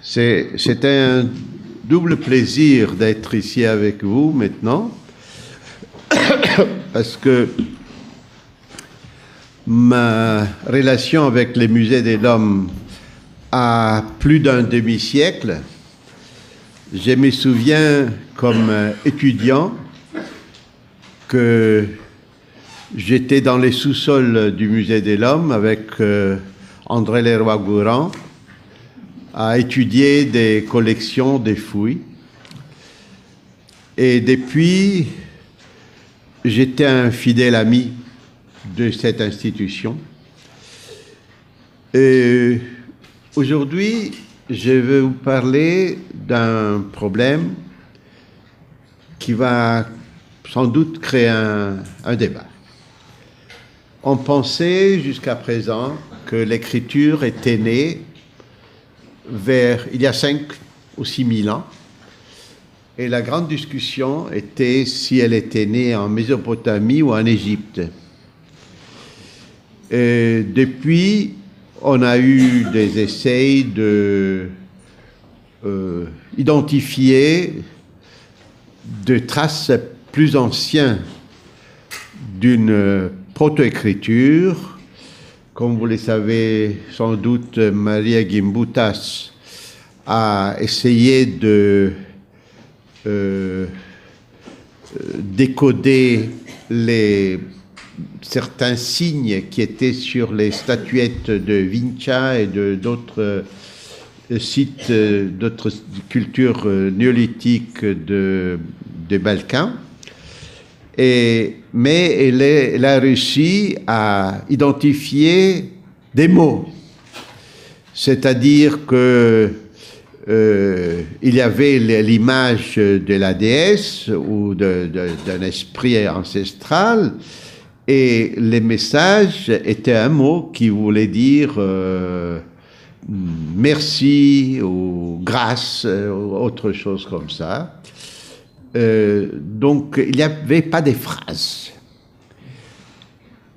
C'est un double plaisir d'être ici avec vous maintenant, parce que ma relation avec les musées de l'Homme a plus d'un demi-siècle. Je me souviens comme étudiant que j'étais dans les sous-sols du musée de l'Homme avec André Leroi-Gourhan à étudier des collections, des fouilles. Et depuis, j'étais un fidèle ami de cette institution. Et aujourd'hui, je vais vous parler d'un problème qui va sans doute créer un débat. On pensait jusqu'à présent que l'écriture était née il y a 5 ou 6 000 ans. Et la grande discussion était si elle était née en Mésopotamie ou en Égypte. Et depuis, on a eu des essais de identifier des traces plus anciennes d'une proto-écriture. Comme vous le savez sans doute, Maria Gimbutas a essayé de décoder certains signes qui étaient sur les statuettes de Vinça et d'autres sites, d'autres cultures néolithiques des Balkans. Mais elle a réussi à identifier des mots. C'est-à-dire que il y avait l'image de la déesse ou d'un esprit ancestral, et les messages étaient un mot qui voulait dire merci ou grâce ou autre chose comme ça. Donc il n'y avait pas de phrases.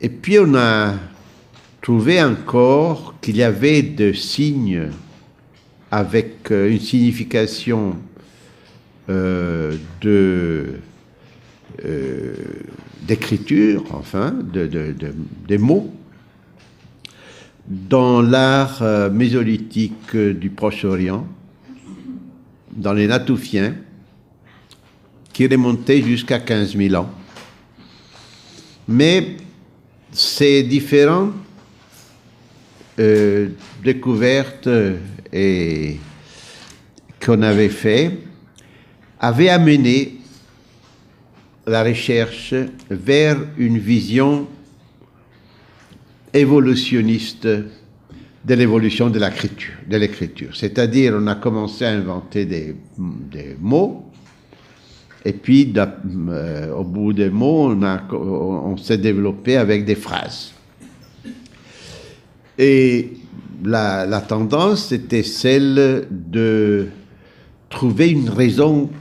Et puis on a trouvé encore qu'il y avait des signes avec une signification d'écriture, enfin, des mots, dans l'art mésolithique du Proche-Orient, dans les Natoufiens, qui remontait jusqu'à 15 000 ans. Mais ces différentes découvertes qu'on avait fait avaient amené la recherche vers une vision évolutionniste de l'évolution de l'écriture. C'est-à-dire, on a commencé à inventer des mots, et puis, au bout des mots, on s'est développé avec des phrases. Et la tendance était celle de trouver une raison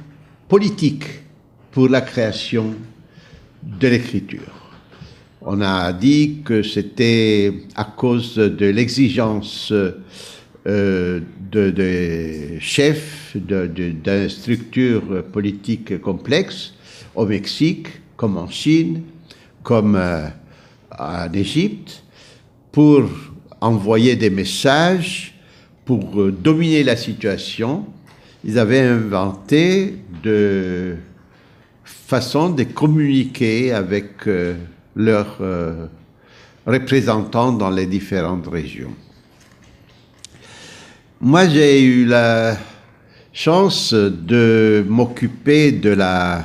politique pour la création de l'écriture. On a dit que c'était à cause de l'exigence de chefs d'une structure politique complexe au Mexique, comme en Chine, comme en Égypte, pour envoyer des messages, pour dominer la situation. Ils avaient inventé de façons de communiquer avec leurs représentants dans les différentes régions. Moi, j'ai eu la chance de m'occuper de la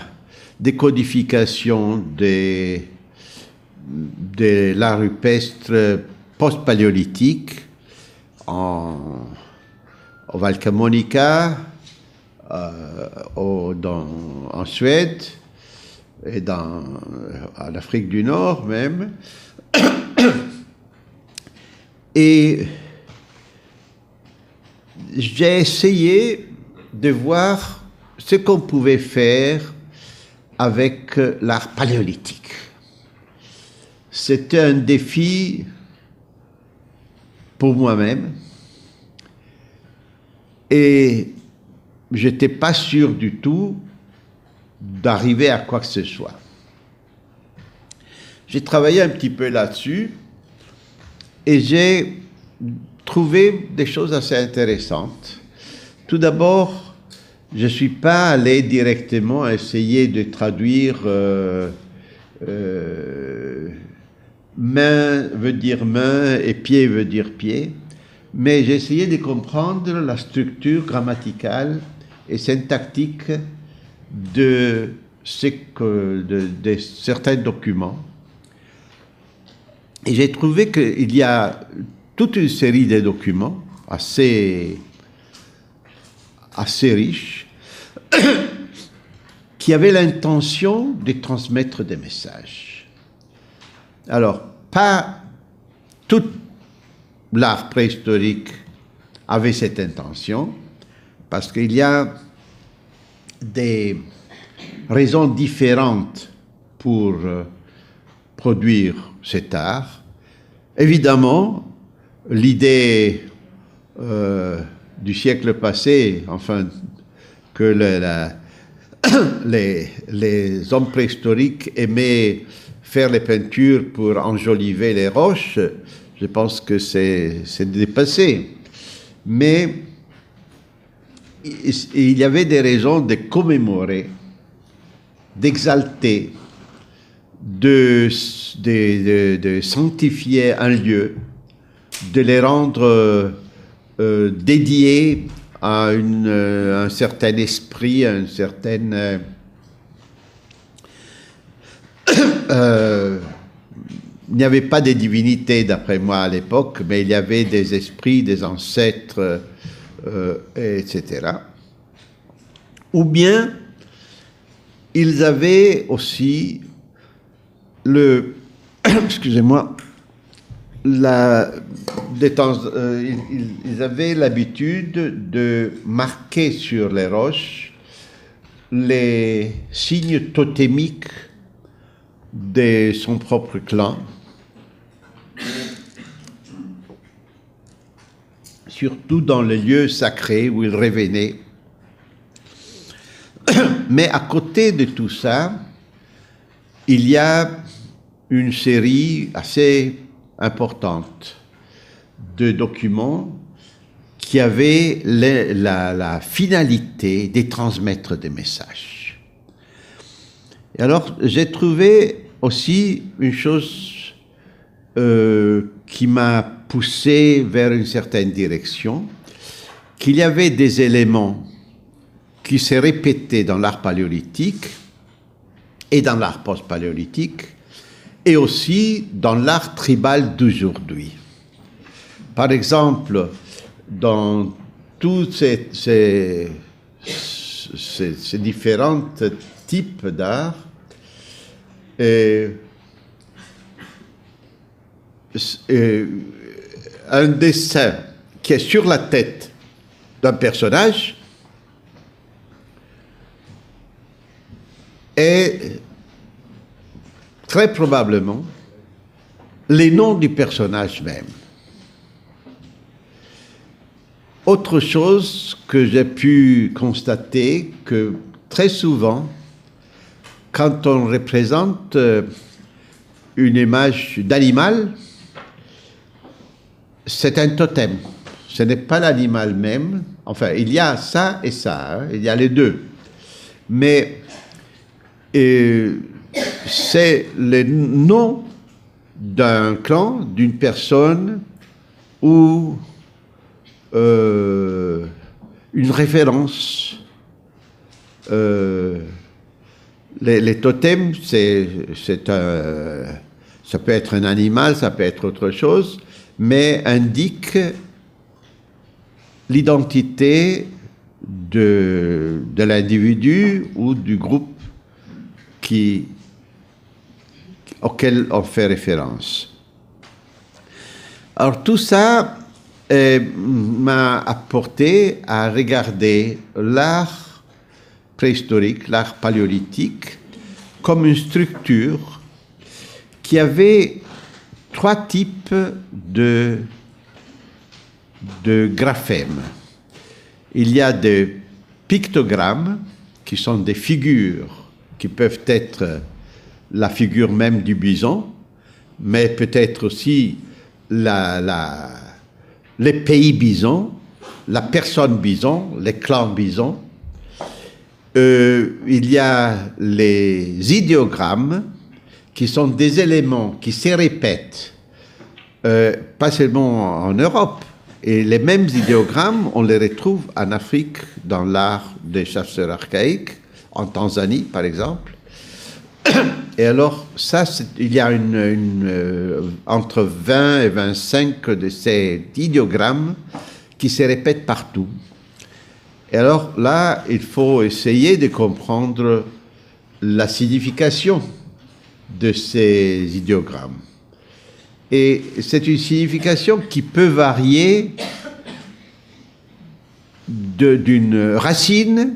décodification de l'art rupestre post-paléolithique en Valcamonica, en Suède et en Afrique du Nord même. Et j'ai essayé de voir ce qu'on pouvait faire avec l'art paléolithique. C'était un défi pour moi-même, Et je n'étais pas sûr du tout d'arriver à quoi que ce soit. J'ai travaillé un petit peu là-dessus et j'ai trouvé des choses assez intéressantes. Tout d'abord, je ne suis pas allé directement essayer de traduire main veut dire main et pied veut dire pied, mais j'ai essayé de comprendre la structure grammaticale et syntactique de certains documents. Et j'ai trouvé qu'il y a toute une série de documents assez riches qui avaient l'intention de transmettre des messages. Alors, pas tout l'art préhistorique avait cette intention, parce qu'il y a des raisons différentes pour produire cet art. Évidemment, l'idée du siècle passé, enfin, que les hommes préhistoriques aimaient faire les peintures pour enjoliver les roches, je pense que c'est dépassé. Mais il y avait des raisons de commémorer, d'exalter, de sanctifier un lieu, de les rendre dédiés à un certain esprit, à une certaine... il n'y avait pas de divinités, d'après moi, à l'époque, mais il y avait des esprits, des ancêtres, etc. Ou bien, ils avaient aussi excusez-moi, ils avaient l'habitude de marquer sur les roches les signes totémiques de son propre clan, surtout dans les lieux sacrés où il revenait. Mais à côté de tout ça, il y a une série assez importante de documents qui avaient la finalité de transmettre des messages. Et alors, j'ai trouvé aussi une chose qui m'a poussé vers une certaine direction, qu'il y avait des éléments qui se répétaient dans l'art paléolithique et dans l'art post-paléolithique, et aussi dans l'art tribal d'aujourd'hui. Par exemple, dans tous ces différents types d'art, un dessin qui est sur la tête d'un personnage est très probablement les noms du personnage même. Autre chose que j'ai pu constater, que très souvent, quand on représente une image d'animal, c'est un totem. Ce n'est pas l'animal même. Enfin, il y a ça et ça, hein, il y a les deux. Mais c'est le nom d'un clan, d'une personne ou une référence. Les totems, ça peut être un animal, ça peut être autre chose, mais indique l'identité de l'individu ou du groupe auquel on fait référence. Alors tout ça m'a apporté à regarder l'art préhistorique, l'art paléolithique, comme une structure qui avait trois types de graphèmes. il y a des pictogrammes qui sont des figures qui peuvent être la figure même du bison, mais peut-être aussi les pays bisons, la personne bison, les clans bisons. Il y a les idéogrammes qui sont des éléments qui se répètent, pas seulement en Europe. Et les mêmes idéogrammes, on les retrouve en Afrique, dans l'art des chasseurs archaïques, en Tanzanie par exemple. Et alors, ça, il y a entre 20 et 25 de ces idéogrammes qui se répètent partout. Et alors là, il faut essayer de comprendre la signification de ces idéogrammes. Et c'est une signification qui peut varier d'une racine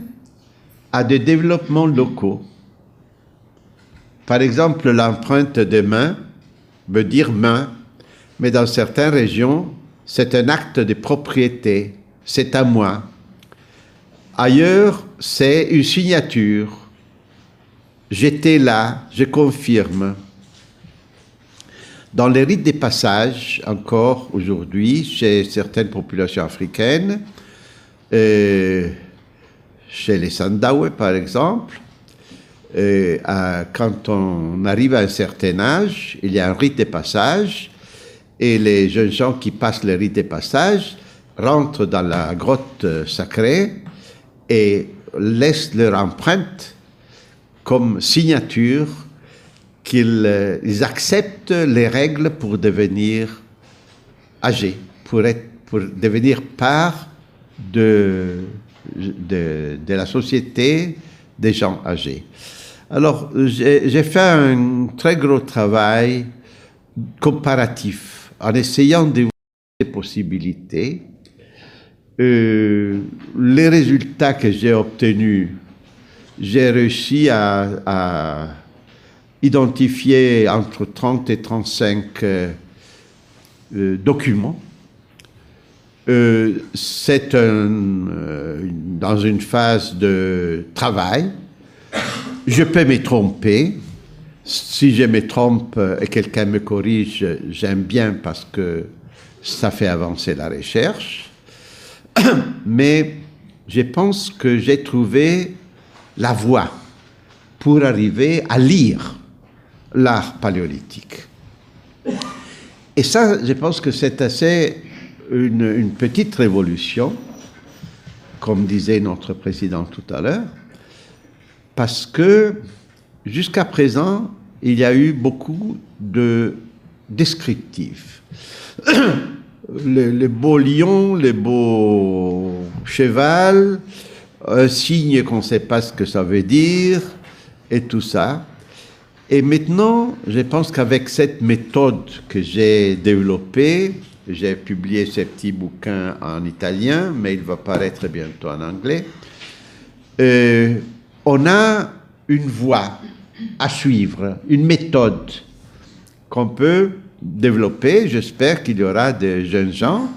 à des développements locaux. Par exemple, l'empreinte de main veut dire main, mais dans certaines régions, c'est un acte de propriété, c'est à moi. Ailleurs, c'est une signature. J'étais là, je confirme. Dans les rites des passages, encore aujourd'hui, chez certaines populations africaines, chez les Sandawe par exemple, quand on arrive à un certain âge, il y a un rite des passages, et les jeunes gens qui passent le rite des passages rentrent dans la grotte sacrée et laissent leur empreinte comme signature qu'ils acceptent les règles pour devenir âgés, pour devenir part de la société des gens âgés. Alors, j'ai fait un très gros travail comparatif en essayant de voir les possibilités. Les résultats que j'ai obtenus, j'ai réussi à identifier entre 30 et 35 documents. C'est dans une phase de travail. Je peux me tromper. Si je me trompe et quelqu'un me corrige, j'aime bien parce que ça fait avancer la recherche. Mais je pense que j'ai trouvé la voie pour arriver à lire l'art paléolithique. Et ça, je pense que c'est assez une petite révolution, comme disait notre président tout à l'heure, parce que jusqu'à présent, il y a eu beaucoup de descriptifs. Les beaux lions, les beaux cheval, un signe qu'on ne sait pas ce que ça veut dire, et tout ça. Et maintenant, je pense qu'avec cette méthode que j'ai développée, j'ai publié ces petits bouquins en italien, mais il va paraître bientôt en anglais, on a une voie à suivre, une méthode qu'on peut développer. J'espère qu'il y aura des jeunes gens.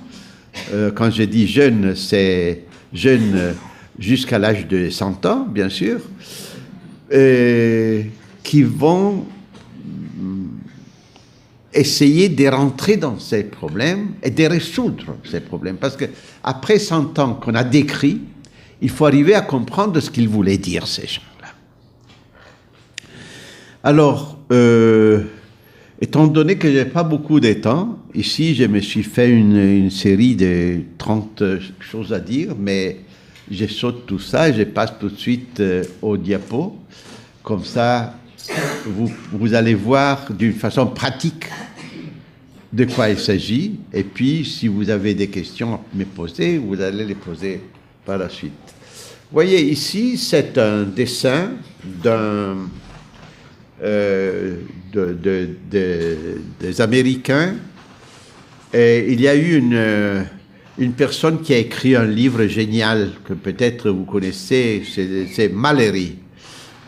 Quand je dis jeunes, c'est jeunes jusqu'à l'âge de 100 ans, bien sûr, qui vont essayer de rentrer dans ces problèmes et de résoudre ces problèmes. Parce qu'après 100 ans qu'on a décrit, il faut arriver à comprendre ce qu'ils voulaient dire, ces gens-là. Alors, étant donné que je n'ai pas beaucoup de temps, ici, je me suis fait une série de 30 choses à dire, mais je saute tout ça et je passe tout de suite au diapo. Comme ça, vous allez voir d'une façon pratique de quoi il s'agit. Et puis, si vous avez des questions à me poser, vous allez les poser par la suite. Vous voyez, ici, c'est un dessin des Américains. Et il y a eu une personne qui a écrit un livre génial que peut-être vous connaissez, c'est Mallory.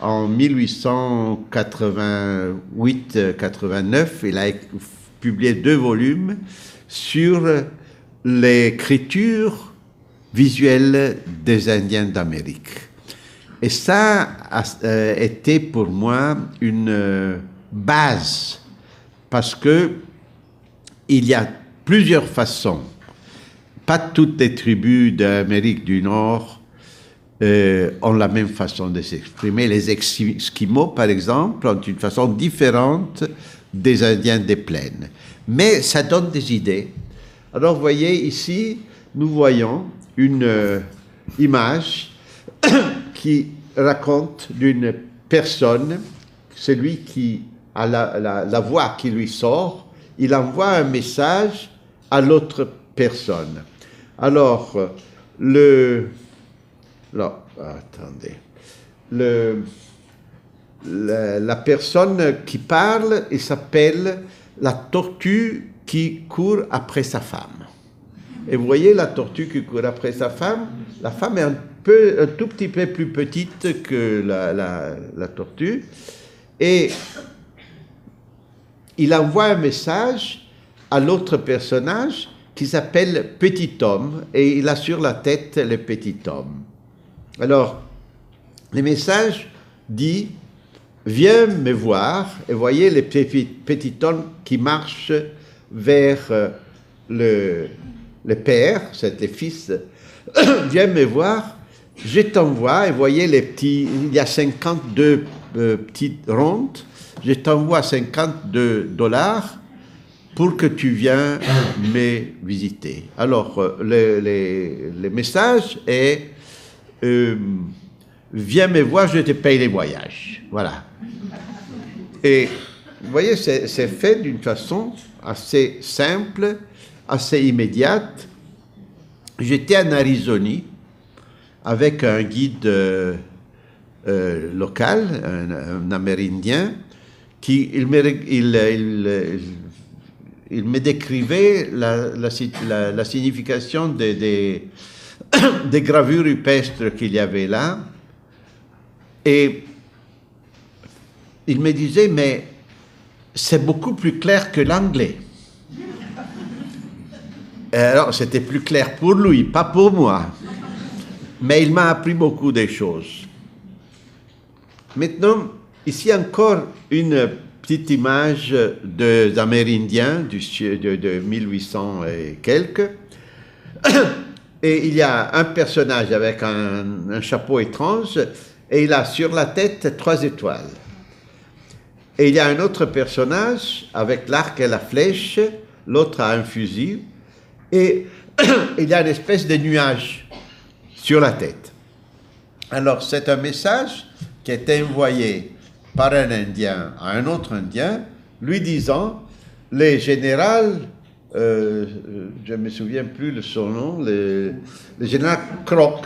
En 1888-89, il a publié 2 volumes sur l'écriture visuelle des Indiens d'Amérique. Et ça a été pour moi une base, parce que il y a plusieurs façons. Pas toutes les tribus d'Amérique du Nord ont la même façon de s'exprimer. Les Esquimaux, par exemple, ont une façon différente des Indiens des plaines. Mais ça donne des idées. Alors, vous voyez, ici, nous voyons une image qui raconte d'une personne, celui qui a la voix qui lui sort, il envoie un message à l'autre personne. Alors, attendez. La personne qui parle, il s'appelle la tortue qui court après sa femme. Et vous voyez la tortue qui court après sa femme, la femme est un tout petit peu plus petite que la tortue, et il envoie un message à l'autre personnage qui s'appelle Petit Homme, et il a sur la tête le Petit Homme. Alors, le message dit « Viens me voir », et voyez le Petit Homme qui marche vers le père, c'est le fils, « Viens me voir, je t'envoie », et voyez les petits, il y a 52 petites rondes, je t'envoie $52 pour que tu viennes me visiter. Alors, le message est viens me voir, je te paye les voyages. Voilà. Et vous voyez, c'est fait d'une façon assez simple, assez immédiate. J'étais en Arizonie avec un guide local, un Amérindien, qui il me décrivait la signification des gravures rupestres qu'il y avait là. Et il me disait, mais c'est beaucoup plus clair que l'anglais. Alors, c'était plus clair pour lui, pas pour moi. Mais il m'a appris beaucoup de choses. Maintenant, ici encore une petite image des Amérindiens de 1800 et quelques. Et il y a un personnage avec un chapeau étrange, et il a sur la tête 3 étoiles. Et il y a un autre personnage avec l'arc et la flèche, l'autre a un fusil, et il y a une espèce de nuage sur la tête. Alors, c'est un message qui est envoyé par un Indien à un autre Indien, lui disant, les généraux, je ne me souviens plus de son nom, le général Croc,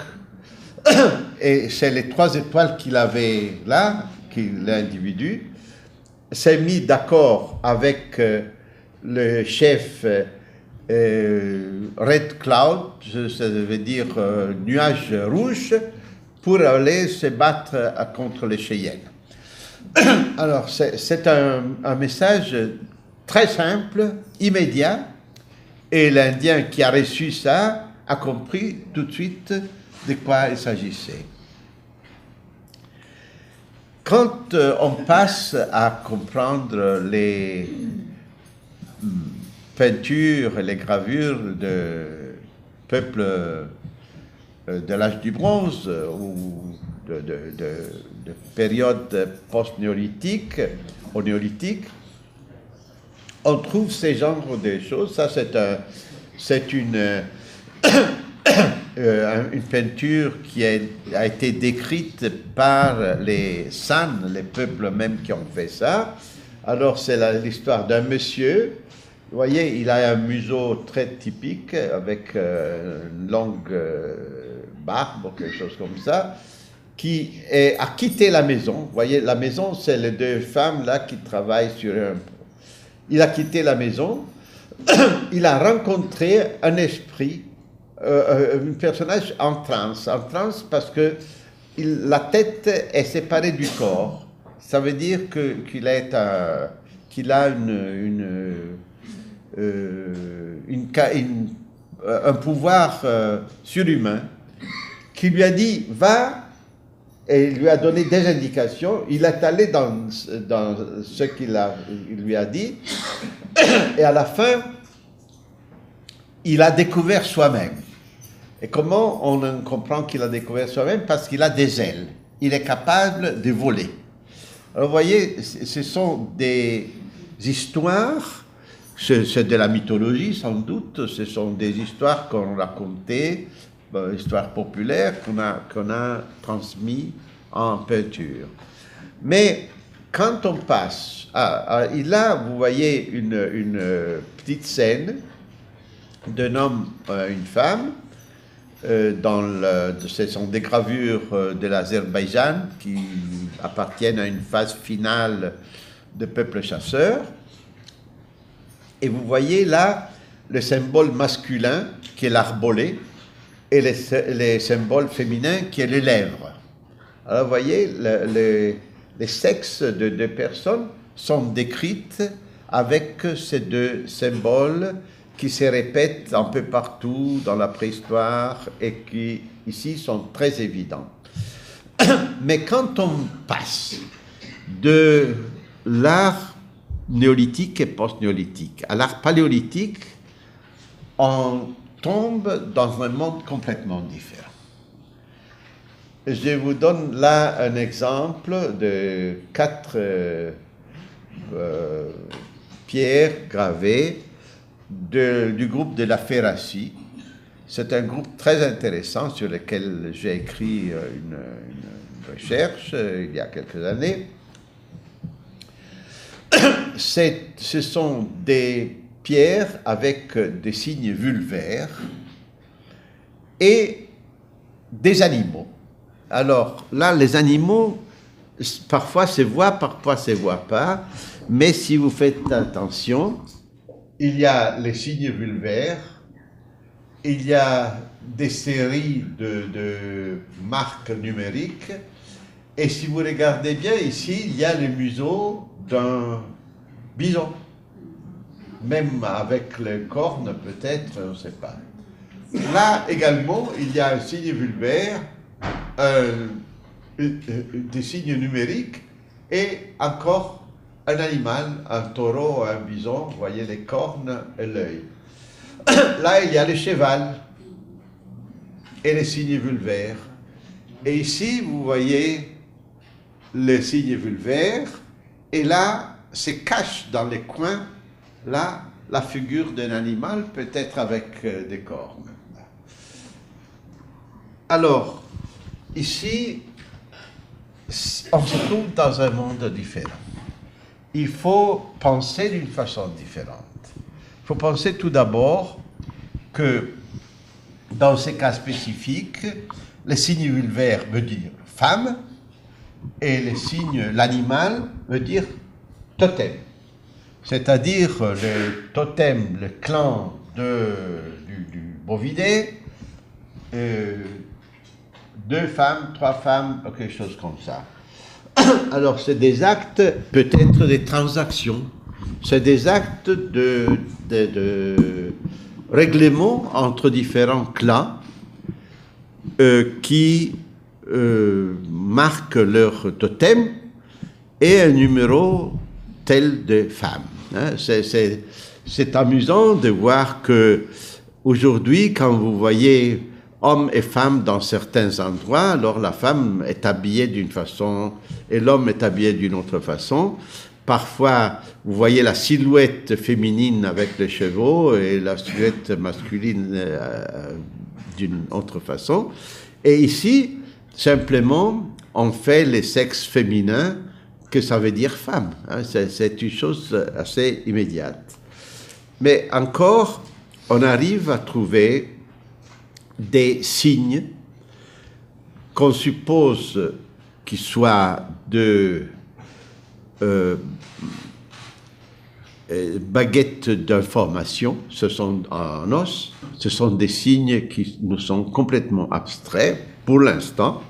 et c'est les 3 étoiles qu'il avait là, l'individu, s'est mis d'accord avec le chef Red Cloud, ça veut dire nuage rouge, pour aller se battre contre les Cheyennes. Alors, c'est un message très simple, immédiat, et l'Indien qui a reçu ça a compris tout de suite de quoi il s'agissait. Quand on passe à comprendre les peintures et les gravures de peuples de l'âge du bronze ou de période post-néolithique au néolithique, on trouve ces genres de choses. Ça, c'est une peinture qui a été décrite par les San, les peuples même qui ont fait ça. Alors, c'est l'histoire d'un monsieur. Vous voyez, il a un museau très typique avec une longue barbe ou quelque chose comme ça, qui a quitté la maison. Vous voyez, la maison, c'est les 2 femmes là qui travaillent sur un... Il a quitté la maison, il a rencontré un esprit, un personnage en transe parce que la tête est séparée du corps. Ça veut dire qu'il a un pouvoir surhumain qui lui a dit va, et il lui a donné des indications. Il est allé dans ce qu'il lui a dit, et à la fin, il a découvert soi-même. Et comment on comprend qu'il a découvert soi-même? Parce qu'il a des ailes. Il est capable de voler. Alors vous voyez, ce sont des histoires, c'est de la mythologie sans doute, ce sont des histoires qu'on racontait, histoires populaires qu'on a transmises en peinture. Mais quand on passe, là vous voyez une petite scène d'un homme et une femme, ce sont des gravures de l'Azerbaïdjan qui appartiennent à une phase finale de peuple chasseur. Et vous voyez là le symbole masculin qui est l'arbolé et les symboles féminins qui est les lèvres. Alors vous voyez, les sexes de deux personnes sont décrites avec ces deux symboles qui se répètent un peu partout dans la préhistoire et qui, ici, sont très évidents. Mais quand on passe de l'art néolithique et post-néolithique à l'art paléolithique, on tombe dans un monde complètement différent. Je vous donne là un exemple de 4 pierres gravées du groupe de la Ferracie. C'est un groupe très intéressant sur lequel j'ai écrit une recherche il y a quelques années. Ce sont des pierres avec des signes vulvaires et des animaux. Alors là, les animaux, parfois se voient, parfois se voient pas, mais si vous faites attention, il y a les signes vulvaires, il y a des séries de marques numériques, et si vous regardez bien ici, il y a le museau d'un bison. Même avec les cornes, peut-être, on ne sait pas. Là également, il y a un signe vulvaire, des signes numériques, et encore un animal, un taureau, un bison, vous voyez les cornes et l'œil. Là, il y a le cheval et les signes vulvaires. Et ici, vous voyez les signes vulvaires, et là, se cache dans les coins, là, la figure d'un animal, peut-être avec des cornes. Alors, ici, on se trouve dans un monde différent. Il faut penser d'une façon différente. Il faut penser tout d'abord que dans ces cas spécifiques, le signe vulvaire veut dire femme et le signe, l'animal, veut dire totem. C'est-à-dire le totem, le clan du bovidé, 2 femmes, 3 femmes, quelque chose comme ça. Alors, c'est des actes, peut-être des transactions, c'est des actes de règlement entre différents clans qui marquent leur totem et un numéro tel de femme. Hein. C'est amusant de voir que aujourd'hui, quand vous voyez hommes et femmes dans certains endroits, alors la femme est habillée d'une façon et l'homme est habillé d'une autre façon. Parfois, vous voyez la silhouette féminine avec les chevaux et la silhouette masculine d'une autre façon. Et ici, simplement, on fait les sexes féminins que ça veut dire femme. Hein. C'est une chose assez immédiate. Mais encore, on arrive à trouver des signes qu'on suppose qu'ils soient de baguettes d'information, ce sont en os, ce sont des signes qui nous sont complètement abstraits pour l'instant.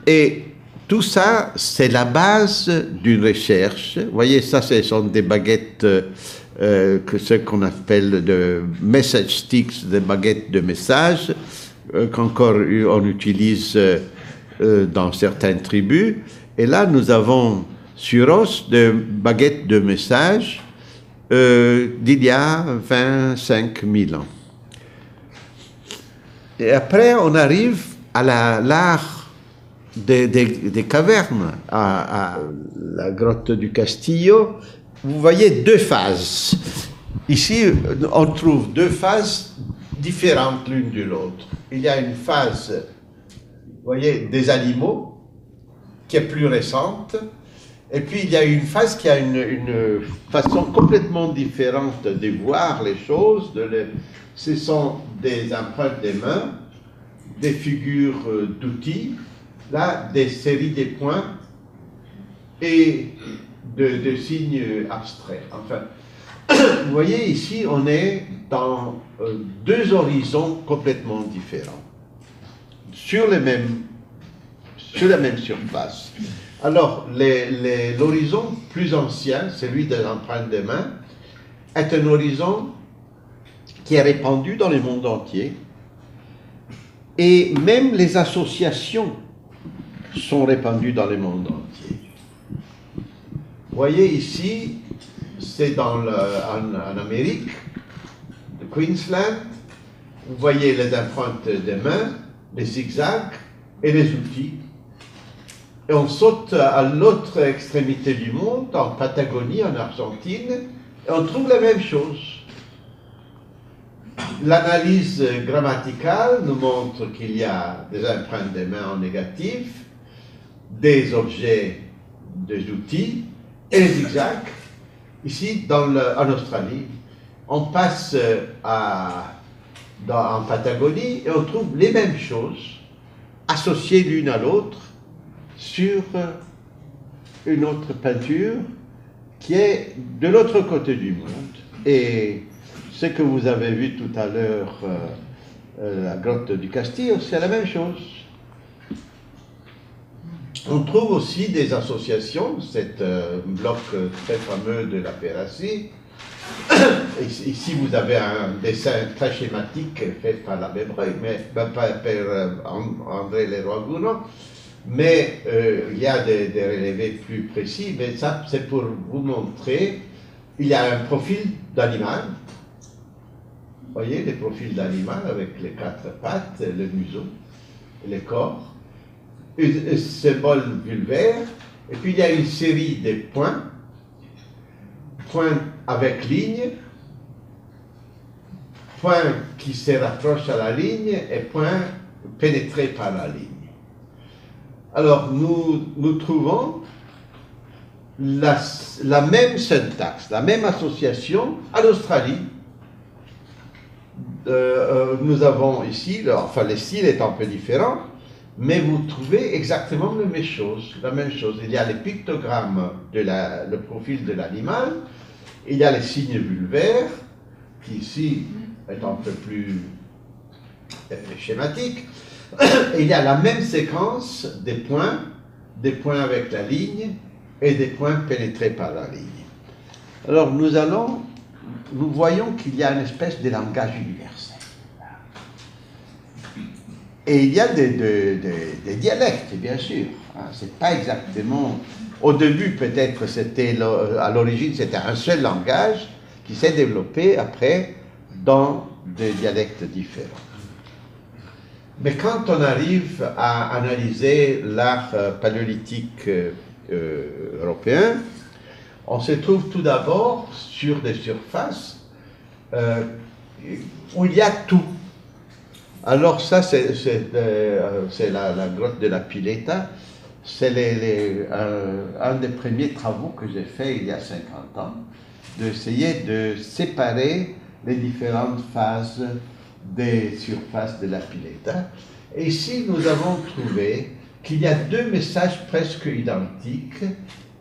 Et tout ça, c'est la base d'une recherche. Vous voyez, ça, ce sont des baguettes que ce qu'on appelle de message sticks, des baguettes de message, qu'encore on utilise dans certaines tribus. Et là, nous avons suros de baguettes de message d'il y a 25 000 ans. Et après, on arrive à l'art des cavernes, à la grotte du Castillo. Vous voyez deux phases. Ici, on trouve deux phases différentes l'une de l'autre. Il y a une phase, vous voyez, des animaux, qui est plus récente, et puis il y a une phase qui a une façon complètement différente de voir les choses. Ce sont des empreintes des mains, des figures d'outils, là, des séries de points et de signes abstraits. Enfin, vous voyez ici, on est dans deux horizons complètement différents, sur la même surface. Alors, l'horizon plus ancien, celui de l'empreinte des mains, est un horizon qui est répandu dans le monde entier, et même les associations sont répandues dans le monde entier. Vous voyez ici, c'est en Amérique, de Queensland, vous voyez les empreintes des mains, les zigzags et les outils. Et on saute à l'autre extrémité du monde, en Patagonie, en Argentine, et on trouve la même chose. L'analyse grammaticale nous montre qu'il y a des empreintes des mains en négatif, des objets, des outils, et les zigzags. Ici, en Australie, on passe en Patagonie et on trouve les mêmes choses, associées l'une à l'autre, sur une autre peinture qui est de l'autre côté du monde. Et ce que vous avez vu tout à l'heure, la grotte du Castillo, c'est la même chose. On trouve aussi des associations, cet bloc très fameux de la Pérassie. Ici, vous avez un dessin très schématique fait par l'abbé Breuil, mais par André Leroy-Gounod. Mais il y a des relevés plus précis, mais ça c'est pour vous montrer. Il y a un profil d'animal, vous voyez les profils d'animal avec les quatre pattes, le museau, le corps, un symbole vulvaire, et puis il y a une série de points avec ligne, points qui se rapprochent à la ligne et points pénétrés par la ligne. Alors, nous trouvons la même syntaxe, la même association en Australie. Nous avons ici, enfin le style est un peu différent, mais vous trouvez exactement la même chose. Il y a les pictogrammes, le profil de l'animal, il y a les signes vulvaires, qui ici est un peu plus schématique. Et il y a la même séquence des points avec la ligne et des points pénétrés par la ligne. Alors nous voyons qu'il y a une espèce de langage universel. Et il y a des dialectes, bien sûr. C'est pas exactement... Au début, peut-être, à l'origine, c'était un seul langage qui s'est développé après dans des dialectes différents. Mais quand on arrive à analyser l'art paléolithique européen, on se trouve tout d'abord sur des surfaces où il y a tout. Alors ça, c'est la grotte de la Pileta. C'est un des premiers travaux que j'ai fait il y a 50 ans, d'essayer de séparer les différentes phases des surfaces de la Pileta. Et ici, nous avons trouvé qu'il y a deux messages presque identiques.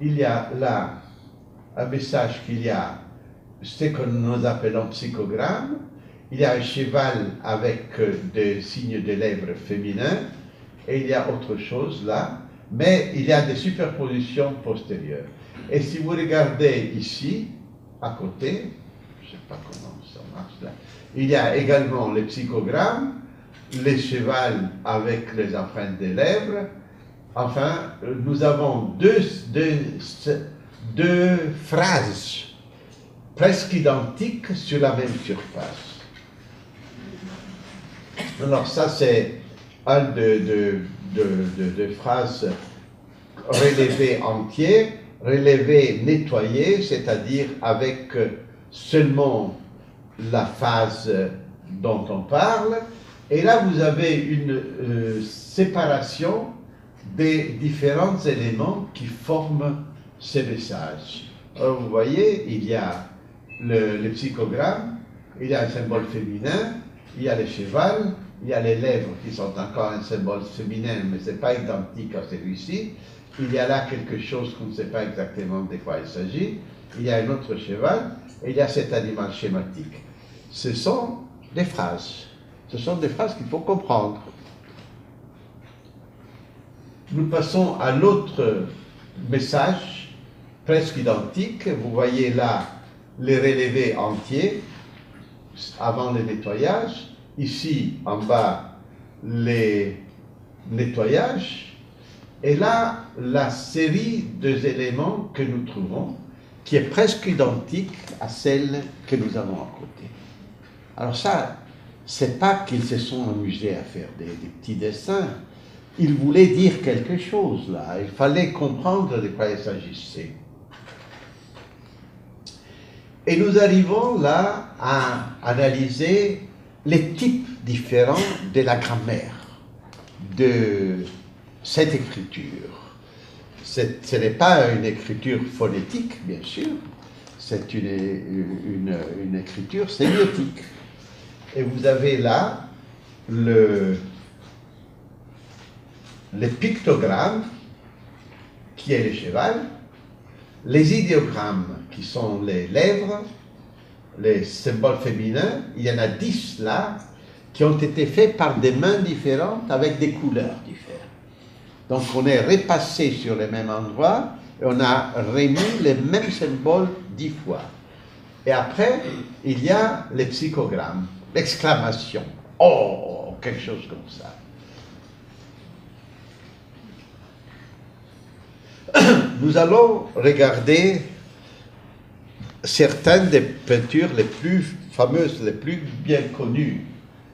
Il y a là un message qu'il y a ce que nous appelons psychogramme. Il y a un cheval avec des signes de lèvres féminins. Et il y a autre chose là. Mais il y a des superpositions postérieures. Et si vous regardez ici, à côté, sais pas comment ça marche là. Il y a également les psychogrammes, les chevals avec les empreintes des lèvres. Enfin, nous avons deux phrases presque identiques sur la même surface. Alors ça, c'est un de phrases relevées entier, relevées nettoyées, c'est-à-dire avec seulement la phase dont on parle. Et là, vous avez une séparation des différents éléments qui forment ces messages. Alors, vous voyez, il y a le psychogramme, il y a un symbole féminin, il y a les chevals, il y a les lèvres qui sont encore un symbole féminin, mais ce n'est pas identique à celui-ci. Il y a là quelque chose qu'on ne sait pas exactement de quoi il s'agit. Il y a un autre cheval, et il y a cet animal schématique. Ce sont des phrases. Ce sont des phrases qu'il faut comprendre. Nous passons à l'autre message, presque identique. Vous voyez là les relevés entiers avant le nettoyage. Ici, en bas, les nettoyages. Et là, la série d'éléments que nous trouvons, qui est presque identique à celle que nous avons à côté. Alors ça, c'est pas qu'ils se sont amusés à faire des petits dessins. Ils voulaient dire quelque chose, là. Il fallait comprendre de quoi il s'agissait. Et nous arrivons là à analyser les types différents de la grammaire de cette écriture. Ce n'est pas une écriture phonétique, bien sûr, c'est une écriture sémiotique. Et vous avez là les pictogrammes, qui est le cheval, les idéogrammes, qui sont les lèvres, les symboles féminins. Il y en a 10 là, qui ont été faits par des mains différentes avec des couleurs différentes. Donc on est repassé sur le même endroit et on a remis les mêmes symboles 10 fois. Et après, il y a les psychogrammes, l'exclamation. Oh, quelque chose comme ça. Nous allons regarder certaines des peintures les plus fameuses, les plus bien connues.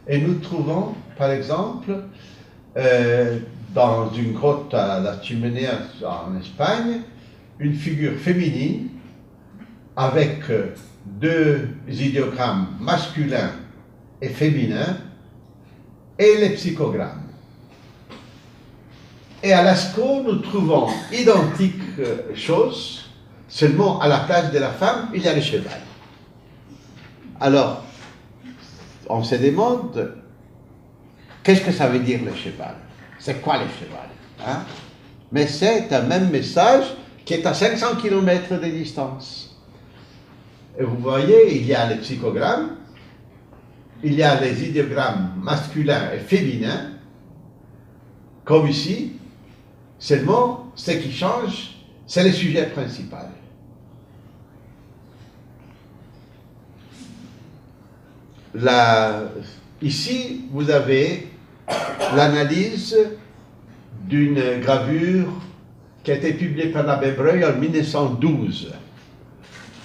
Et nous trouvons, par exemple, dans une grotte à la Chimenea en Espagne, une figure féminine avec deux idéogrammes masculins et féminins et les psychogrammes. Et à Lascaux, nous trouvons identique chose, seulement à la place de la femme, il y a le cheval. Alors, on se demande, qu'est-ce que ça veut dire le cheval? C'est quoi le cheval, hein? Mais c'est un même message qui est à 500 km de distance. Et vous voyez, il y a les psychogrammes, il y a les idéogrammes masculins et féminins, comme ici. Seulement, ce qui change, c'est le sujet principal. Ici, vous avez l'analyse d'une gravure qui a été publiée par l'abbé Breuil en 1912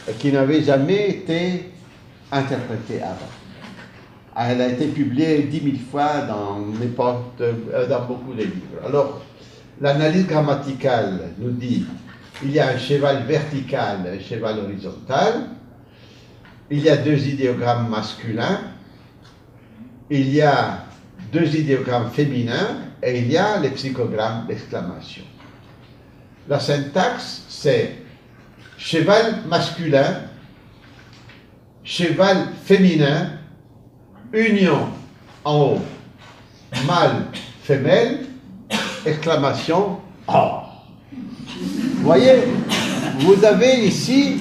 et qui n'avait jamais été interprétée avant. Elle a été publiée 10 000 fois dans beaucoup de livres. Alors, l'analyse grammaticale nous dit il y a un cheval vertical et un cheval horizontal, il y a deux idéogrammes masculins, il y a deux idéogrammes féminins et il y a les psychogrammes d'exclamation. La syntaxe, c'est cheval masculin, cheval féminin, union en haut, mâle, femelle, exclamation, oh. Vous voyez, vous avez ici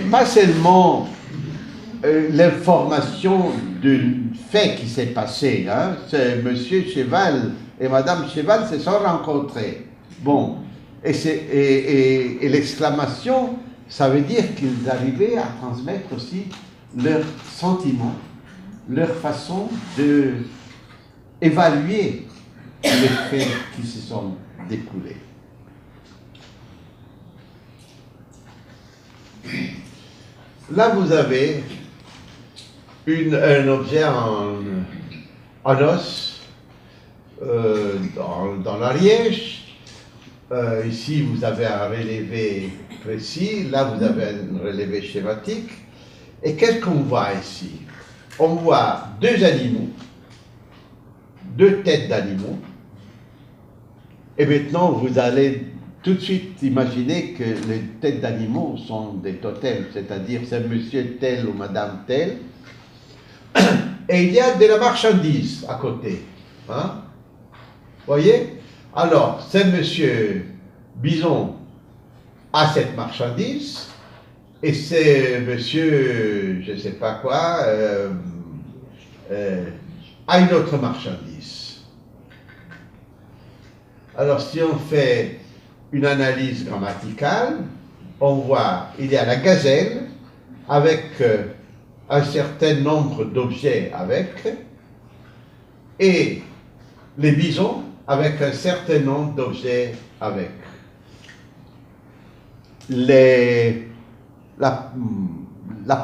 pas seulement l'information du fait qui s'est passé, hein, c'est Monsieur Cheval et Madame Cheval se sont rencontrés. Bon, et l'exclamation, ça veut dire qu'ils arrivaient à transmettre aussi leurs sentiments, leur façon d'évaluer les faits qui se sont découlés. Là, vous avez un objet en os dans l'Ariège. Ici, vous avez un relevé précis. Là, vous avez un relevé schématique. Et qu'est-ce qu'on voit ici? On voit deux animaux, deux têtes d'animaux. Et maintenant, vous allez tout de suite imaginer que les têtes d'animaux sont des totems, c'est-à-dire c'est monsieur tel ou madame tel. Et il y a de la marchandise à côté. Hein? Voyez? Alors, c'est monsieur Bison a cette marchandise, et c'est monsieur, je ne sais pas quoi, a une autre marchandise. Alors, si on fait une analyse grammaticale, on voit, il y a la gazelle avec un certain nombre d'objets avec, et les bisons avec un certain nombre d'objets avec. La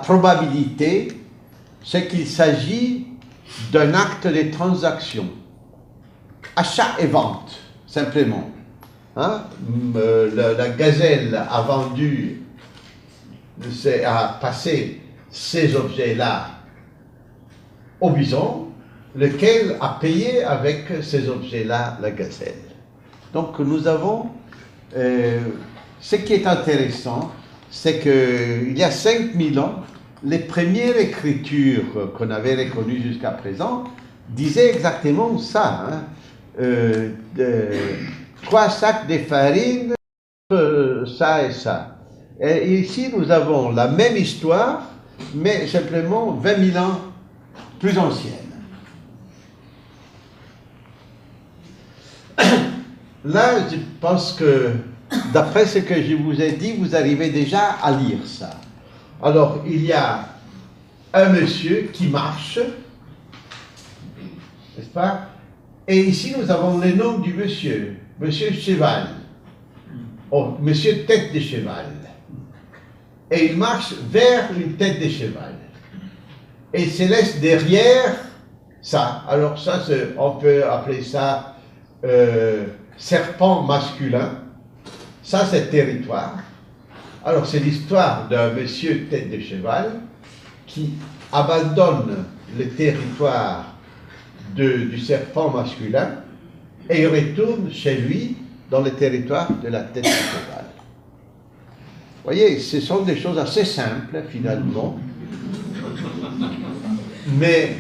probabilité, c'est qu'il s'agit d'un acte de transaction. Achat et vente, simplement. Hein? La gazelle a vendu, a passé ces objets-là au bison, lequel a payé avec ces objets-là la gazelle. Donc nous avons, ce qui est intéressant, c'est qu'il y a 5000 ans, les premières écritures qu'on avait reconnues jusqu'à présent disaient exactement ça. Hein? 3 sacs de farine, ça et ça. Et ici, nous avons la même histoire, mais simplement 20 000 ans plus ancienne. Là, je pense que, d'après ce que je vous ai dit, vous arrivez déjà à lire ça. Alors, il y a un monsieur qui marche, n'est-ce pas? Et ici, nous avons le nom du monsieur, monsieur Cheval, oh, monsieur tête de cheval. Et il marche vers une tête de cheval. Et il se laisse derrière ça. Alors ça, on peut appeler ça serpent masculin. Ça, c'est territoire. Alors, c'est l'histoire d'un monsieur tête de cheval qui abandonne le territoire du serpent masculin et il retourne chez lui dans le territoire de la tête de cheval. Vous voyez, ce sont des choses assez simples, finalement. Mais,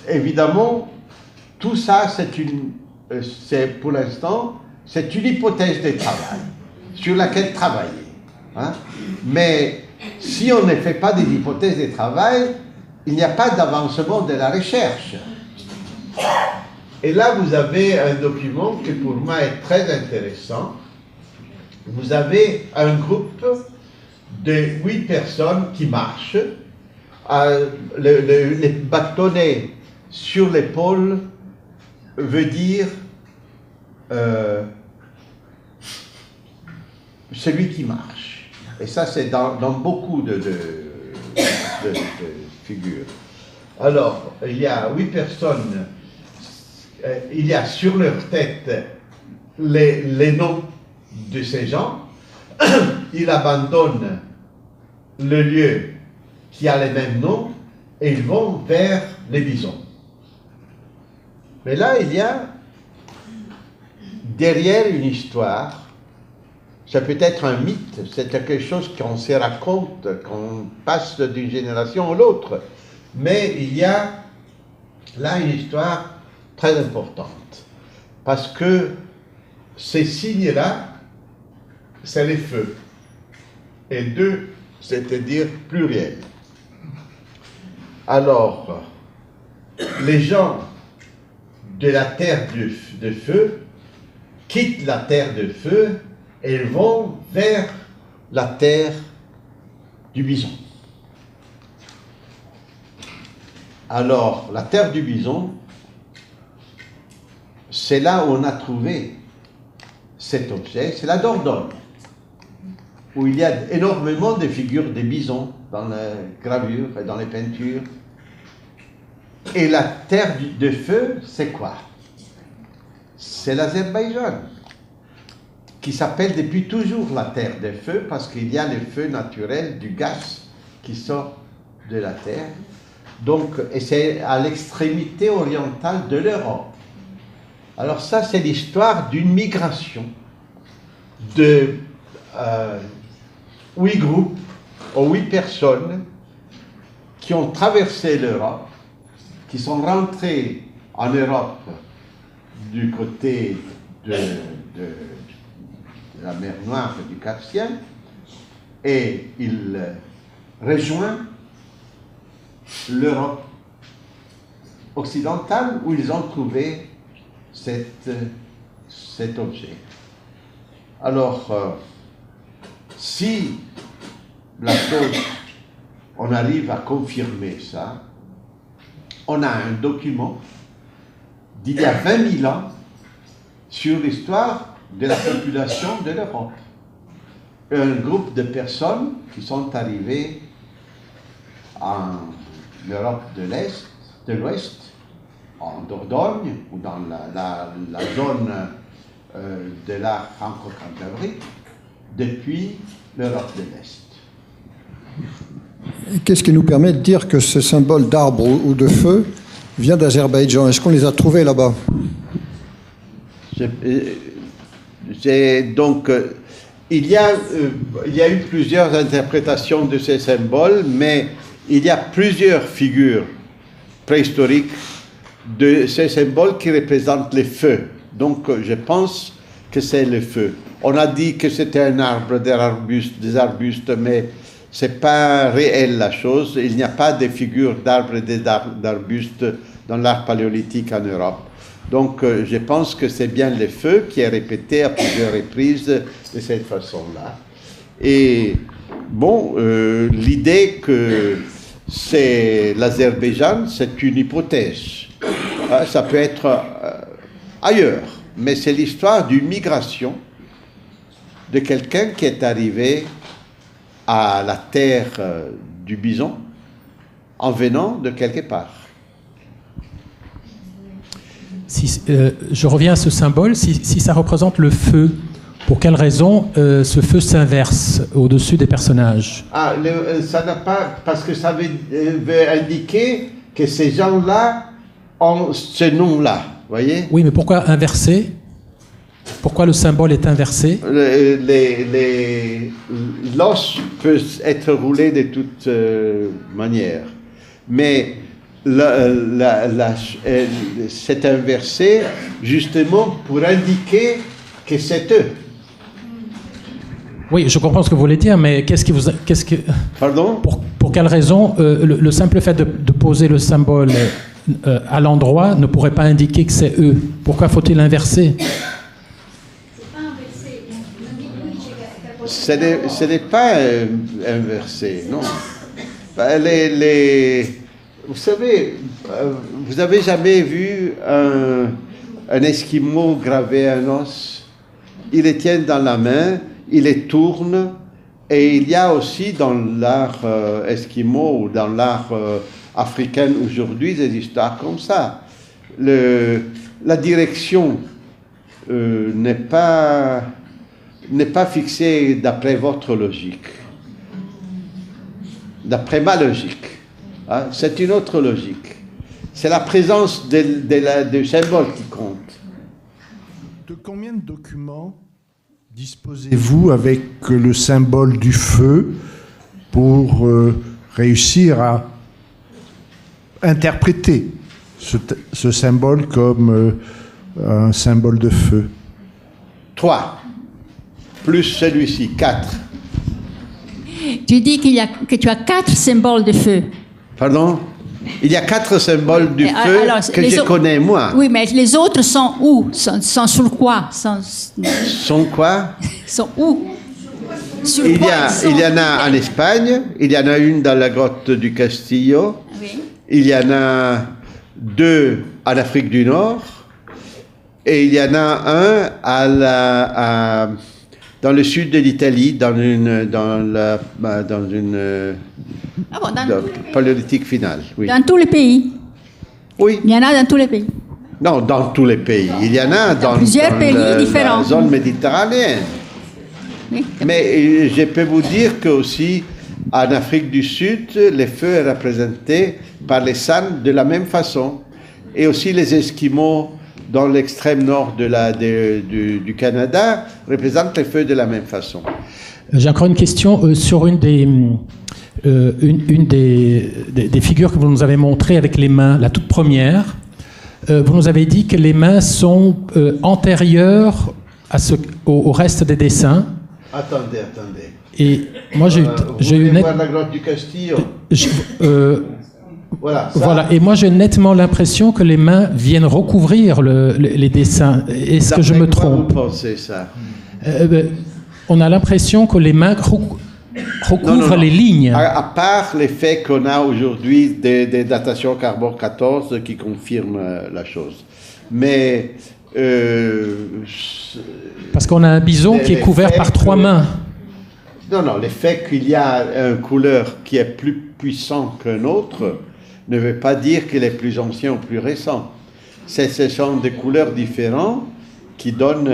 évidemment, tout ça, c'est pour l'instant, c'est une hypothèse de travail sur laquelle travailler. Hein? Mais si on ne fait pas des hypothèses de travail, il n'y a pas d'avancement de la recherche. Et là, vous avez un document qui pour moi est très intéressant. Vous avez un groupe de 8 personnes qui marchent, les bâtonnets sur l'épaule veut dire celui qui marche. Et ça, c'est dans beaucoup de figures. Alors, il y a 8 personnes, il y a sur leur tête les noms de ces gens. Ils abandonnent le lieu qui a les mêmes noms et ils vont vers les bisons. Mais là, il y a derrière une histoire. Ça peut être un mythe, c'est quelque chose qu'on se raconte, qu'on passe d'une génération à l'autre. Mais il y a là une histoire très importante. Parce que ces signes-là, c'est les feux. Et 2, c'est-à-dire pluriel. Alors, les gens de la terre de feu quittent la terre de feu et vont vers la terre du bison. Alors, la terre du bison, c'est là où on a trouvé cet objet, c'est la Dordogne, où il y a énormément de figures de bisons dans les gravures et dans les peintures. Et la terre de feu, c'est quoi? C'est l'Azerbaïdjan, qui s'appelle depuis toujours la terre de feu, parce qu'il y a le feu naturel du gaz qui sort de la terre. Donc, et c'est à l'extrémité orientale de l'Europe. Alors ça, c'est l'histoire d'une migration de 8 groupes ou 8 personnes qui ont traversé l'Europe, qui sont rentrés en Europe du côté de la mer Noire et du Caspien, et ils rejoignent l'Europe occidentale où ils ont trouvé cet objet. Alors, si la chose, on arrive à confirmer ça, on a un document d'il y a 20 000 ans sur l'histoire de la population de l'Europe. Un groupe de personnes qui sont arrivées en Europe de l'Est, de l'Ouest, en Dordogne, ou dans la zone de la franco-cantabrique, depuis l'Europe de l'Est. Qu'est-ce qui nous permet de dire que ce symbole d'arbre ou de feu vient d'Azerbaïdjan? Est-ce qu'on les a trouvés là-bas? Donc, il y a eu plusieurs interprétations de ces symboles, mais il y a plusieurs figures préhistoriques de ces symboles qui représentent les feux. Donc, je pense que c'est le feu. On a dit que c'était un arbre, des arbustes, mais c'est pas réel la chose. Il n'y a pas de figures d'arbres et d'arbustes dans l'art paléolithique en Europe. Donc, je pense que c'est bien le feu qui est répété à plusieurs reprises de cette façon-là. Et bon, l'idée que c'est l'Azerbaïdjan, c'est une hypothèse. Ça peut être ailleurs, mais c'est l'histoire d'une migration de quelqu'un qui est arrivé à la terre du bison en venant de quelque part. Si, je reviens à ce symbole, si ça représente le feu, pour quelle raison ce feu s'inverse au-dessus des personnages? Ça n'a pas, parce que ça veut indiquer que ces gens-là ont ce nom-là, voyez? Oui, mais pourquoi inverser? Pourquoi le symbole est inversé? L'os peut être roulé de toutes manières, mais c'est inversé justement pour indiquer que c'est eux. Oui, je comprends ce que vous voulez dire, mais Pardon? Pour quelle raison le simple fait de poser le symbole à l'endroit ne pourrait pas indiquer que c'est eux? Pourquoi faut-il inverser? Ce n'est pas inversé, non. Vous savez, vous avez jamais vu un Esquimau graver un os? Il les tient dans la main, il les tourne, et il y a aussi dans l'art esquimau ou dans l'art africain aujourd'hui des histoires comme ça. La direction n'est pas fixée d'après votre logique, d'après ma logique. Hein, c'est une autre logique. C'est la présence du symbole qui compte. De combien de documents disposez-vous avec le symbole du feu pour réussir à interpréter ce symbole comme un symbole de feu? 3, plus celui-ci, 4. Tu dis que tu as 4 symboles de feu. Pardon? Il y a 4 symboles du feu que je connais, moi. Oui, mais les autres sont où? Sont sur quoi? Sont quoi? Sont où? Il y en a en Espagne, il y en a une dans la grotte du Castillo, Oui. il y en a 2 en Afrique du Nord, et il y en a un dans le sud de l'Italie, dans le paléolithique final. Oui. Dans tous les pays. Oui. Il y en a dans tous les pays. Non, dans tous les pays. Il y en a dans plusieurs pays différents. la zone méditerranéenne. Oui. Mais je peux vous dire que aussi en Afrique du Sud, les feux est représenté par les San de la même façon. Et aussi les Esquimaux dans l'extrême nord du Canada représentent les feux de la même façon. J'ai encore une question sur une des figures que vous nous avez montrées avec les mains, la toute première. Vous nous avez dit que les mains sont antérieures au reste des dessins. Attendez. Et moi, j'ai eu voir la grotte du Castillo. Voilà. Voilà. Et moi, j'ai nettement l'impression que les mains viennent recouvrir les dessins. Est-ce que je me trompe? Vous pensez ça? On a l'impression que les mains recouvrent Non. les lignes. À part les faits qu'on a aujourd'hui des datations carbone 14 qui confirment la chose. Mais Parce qu'on a un bison qui est couvert par 3 mains. Non, le fait qu'il y a une couleur qui est plus puissante qu'un autre ne veut pas dire qu'il est plus ancien ou plus récent. Ce sont des couleurs différentes qui donnent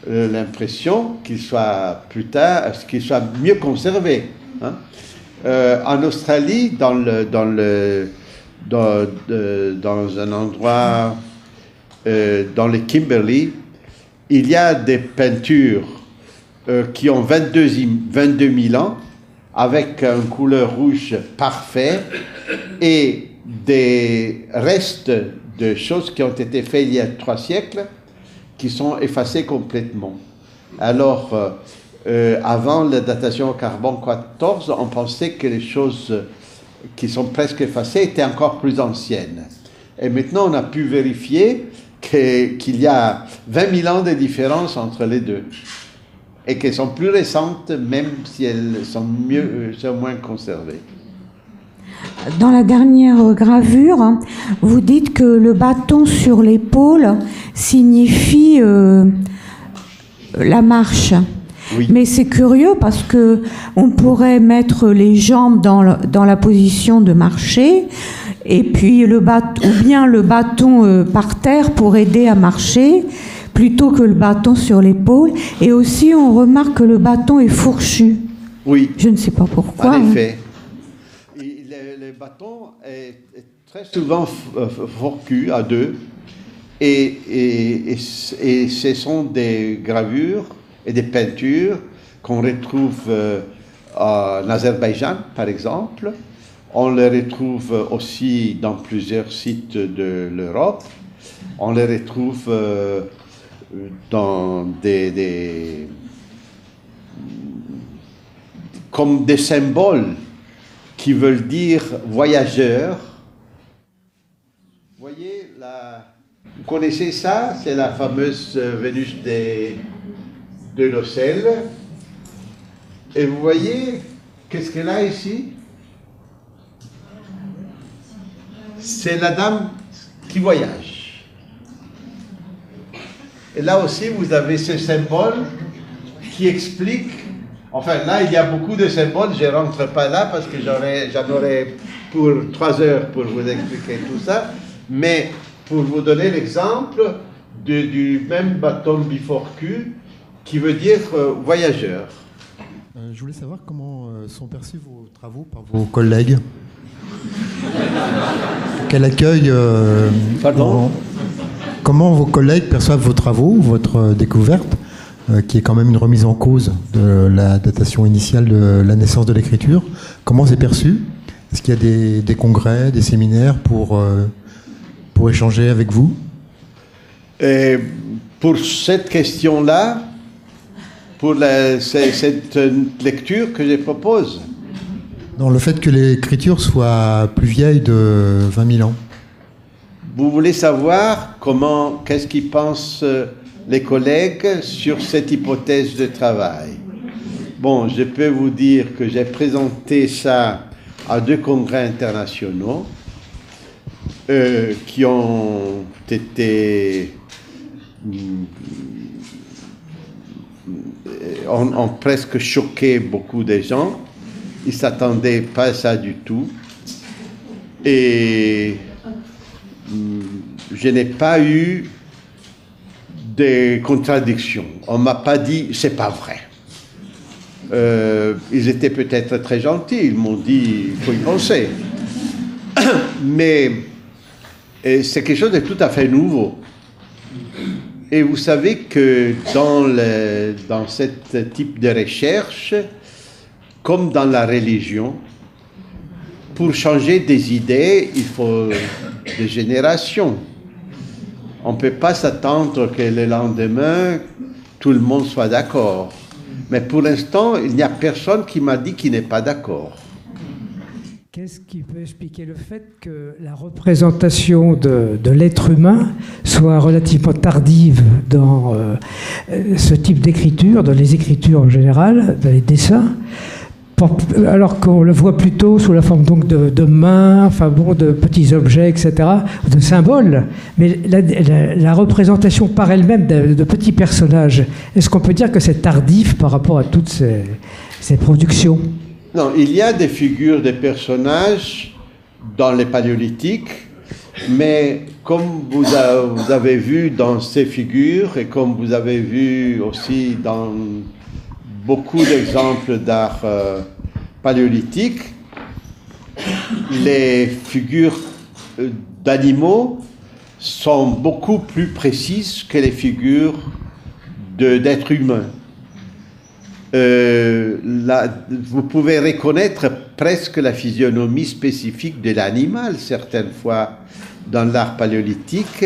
l'impression qu'il soit plus tard, qu'il soit mieux conservé. Hein. En Australie, dans un endroit, dans les Kimberley, il y a des peintures qui ont 22 000 ans, avec une couleur rouge parfaite et des restes de choses qui ont été faites il y a 3 siècles qui sont effacés complètement. Alors, avant la datation au carbone 14, on pensait que les choses qui sont presque effacées étaient encore plus anciennes. Et maintenant, on a pu vérifier qu'il y a 20 000 ans de différence entre les deux. Et qu'elles sont plus récentes, même si elles sont moins conservées. Dans la dernière gravure, vous dites que le bâton sur l'épaule signifie la marche. Oui. Mais c'est curieux parce que on pourrait mettre les jambes dans la position de marcher et puis ou bien le bâton par terre pour aider à marcher plutôt que le bâton sur l'épaule. Et aussi, on remarque que le bâton est fourchu. Oui. Je ne sais pas pourquoi. En effet. Le bâton est très souvent fourchu à 2. Et ce sont des gravures et des peintures qu'on retrouve en Azerbaïdjan, par exemple. On les retrouve aussi dans plusieurs sites de l'Europe. On les retrouve dans comme des symboles qui veulent dire voyageurs. Vous voyez, vous connaissez ça? C'est la fameuse Vénus de l'Ocelle. Et vous voyez, qu'est-ce qu'elle a ici? C'est la dame qui voyage. Et là aussi, vous avez ce symbole qui explique. Enfin, là, il y a beaucoup de symboles. Je ne rentre pas là parce que j'en aurais pour 3 heures pour vous expliquer tout ça. Mais pour vous donner l'exemple du même bâton biforcu qui veut dire voyageur. Je voulais savoir comment sont perçus vos travaux par vos collègues. Quel accueil Pardon? Comment vos collègues perçoivent vos travaux, votre découverte, qui est quand même une remise en cause de la datation initiale de la naissance de l'écriture? Comment c'est perçu? Est-ce qu'il y a des congrès, des séminaires pour échanger avec vous? Et pour cette question-là, pour cette lecture que je propose. Dans le fait que l'écriture soit plus vieille de 20 000 ans. Vous voulez savoir qu'est-ce qu'ils pensent les collègues sur cette hypothèse de travail? Bon, je peux vous dire que j'ai présenté ça à 2 congrès internationaux qui ont été... ont presque choqué beaucoup de gens. Ils ne s'attendaient pas à ça du tout. Et je n'ai pas eu de contradictions. On ne m'a pas dit « c'est pas vrai ». Ils étaient peut-être très gentils, ils m'ont dit « il faut y penser ». Mais c'est quelque chose de tout à fait nouveau. Et vous savez que dans ce type de recherche, comme dans la religion, pour changer des idées, il faut des générations. On ne peut pas s'attendre que le lendemain, tout le monde soit d'accord. Mais pour l'instant, il n'y a personne qui m'a dit qu'il n'est pas d'accord. Qu'est-ce qui peut expliquer le fait que la représentation de l'être humain soit relativement tardive dans ce type d'écriture, dans les écritures en général, dans les dessins, alors qu'on le voit plutôt sous la forme donc de mains, enfin bon, de petits objets, etc., de symboles. Mais la représentation par elle-même de petits personnages, est-ce qu'on peut dire que c'est tardif par rapport à toutes ces productions ? Non, il y a des figures de personnages dans les paléolithiques, mais comme vous avez vu dans ces figures, et comme vous avez vu aussi dans beaucoup d'exemples d'art paléolithique, les figures d'animaux sont beaucoup plus précises que les figures d'êtres humains. Vous pouvez reconnaître presque la physionomie spécifique de l'animal, certaines fois, dans l'art paléolithique,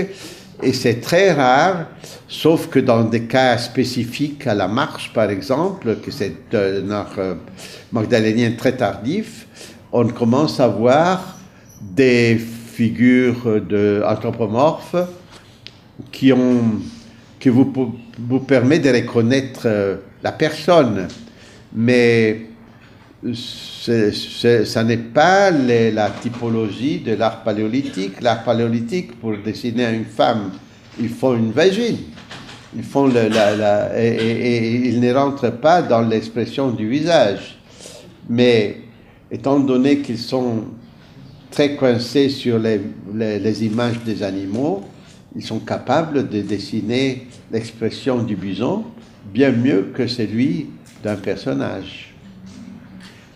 et c'est très rare, sauf que dans des cas spécifiques à la marche, par exemple, que c'est un art magdalénien très tardif, on commence à voir des figures anthropomorphes qui vous permet de reconnaître la personne, mais ça n'est pas la typologie de l'art paléolithique. L'art paléolithique, pour dessiner une femme, ils font une vagine, ils font et ils ne rentrent pas dans l'expression du visage. Mais étant donné qu'ils sont très coincés sur les images des animaux, ils sont capables de dessiner l'expression du bison bien mieux que celui d'un personnage.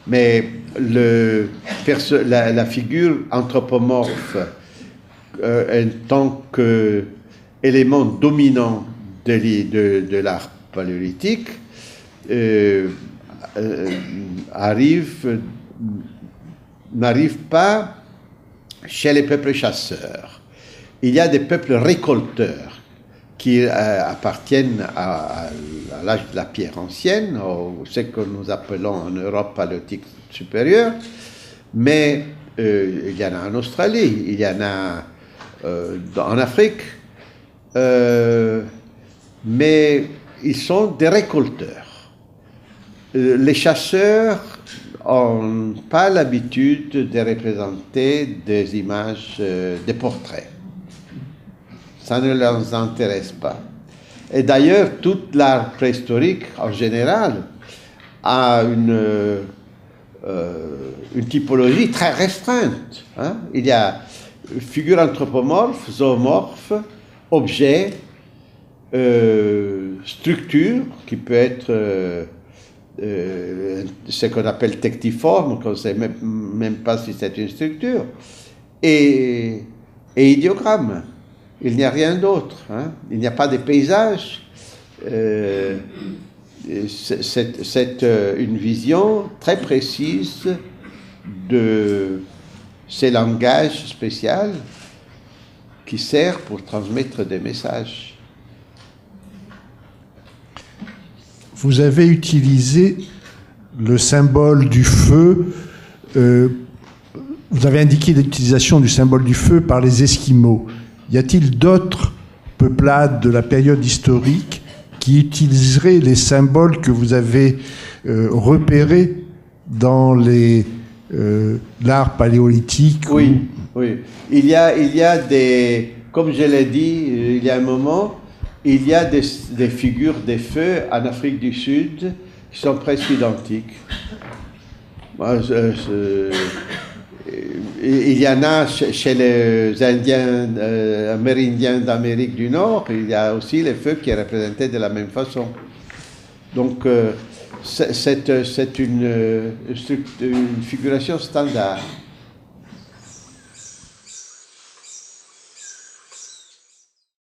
Mais la figure anthropomorphe, en tant qu'élément dominant de l'art paléolithique, n'arrive pas chez les peuples chasseurs. Il y a des peuples récolteurs qui appartiennent à l'âge de la pierre ancienne, ou ce que nous appelons en Europe paléolithique supérieure, mais il y en a en Australie, il y en a en Afrique, mais ils sont des récolteurs. Les chasseurs n'ont pas l'habitude de représenter des images, des portraits. Ça ne les intéresse pas. Et d'ailleurs, toute l'art préhistorique, en général, a une typologie très restreinte. Hein? Il y a figure anthropomorphe, zoomorphe, objet, structure, qui peut être ce qu'on appelle tectiforme, qu'on ne sait même pas si c'est une structure, et idéogramme. Il n'y a rien d'autre. Hein? Il n'y a pas de paysage. C'est une vision très précise de ces langages spéciaux qui servent pour transmettre des messages. Vous avez utilisé le symbole du feu. Vous avez indiqué l'utilisation du symbole du feu par les Esquimaux. Y a-t-il d'autres peuplades de la période historique qui utiliseraient les symboles que vous avez repéré dans l'art paléolithique. Oui, oui. Il y a des, comme je l'ai dit il y a un moment, il y a des figures des feux en Afrique du Sud qui sont presque identiques. Il y en a chez les Indiens, Amérindiens d'Amérique du Nord, il y a aussi les feux qui sont représentés de la même façon. Donc, c'est une figuration standard.